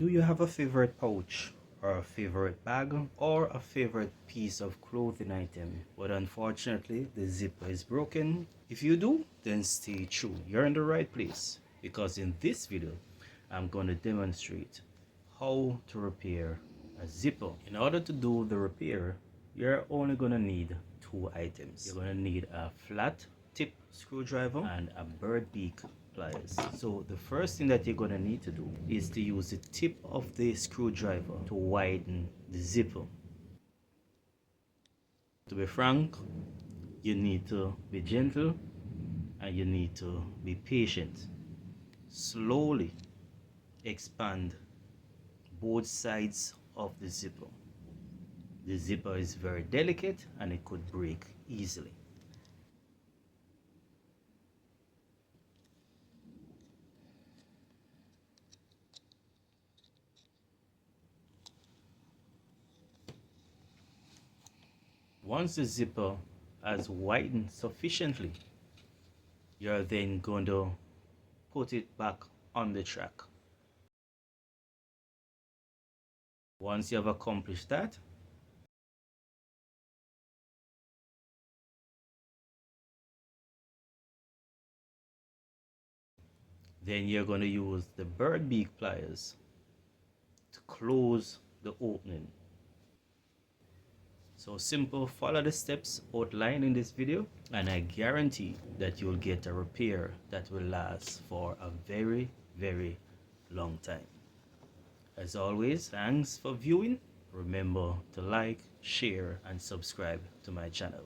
Do you have a favorite pouch or a favorite bag or a favorite piece of clothing item, but unfortunately the zipper is broken? If you do, then stay tuned. You're in the right place, because in this video I'm going to demonstrate how to repair a zipper. In order to do the repair, you're only going to need two items. You're going to need a flat tip screwdriver and a bird beak pliers. So the first thing that you're going to need to do is to use the tip of the screwdriver to widen the zipper. To be frank, you need to be gentle and you need to be patient. Slowly expand both sides of the zipper. The zipper is very delicate and it could break easily. Once the zipper has widened sufficiently, you're then going to put it back on the track. Once you have accomplished that, then you're going to use the bird beak pliers to close the opening. So simple, follow the steps outlined in this video and I guarantee that you'll get a repair that will last for a very, very long time. As always, thanks for viewing. Remember to like, share and subscribe to my channel.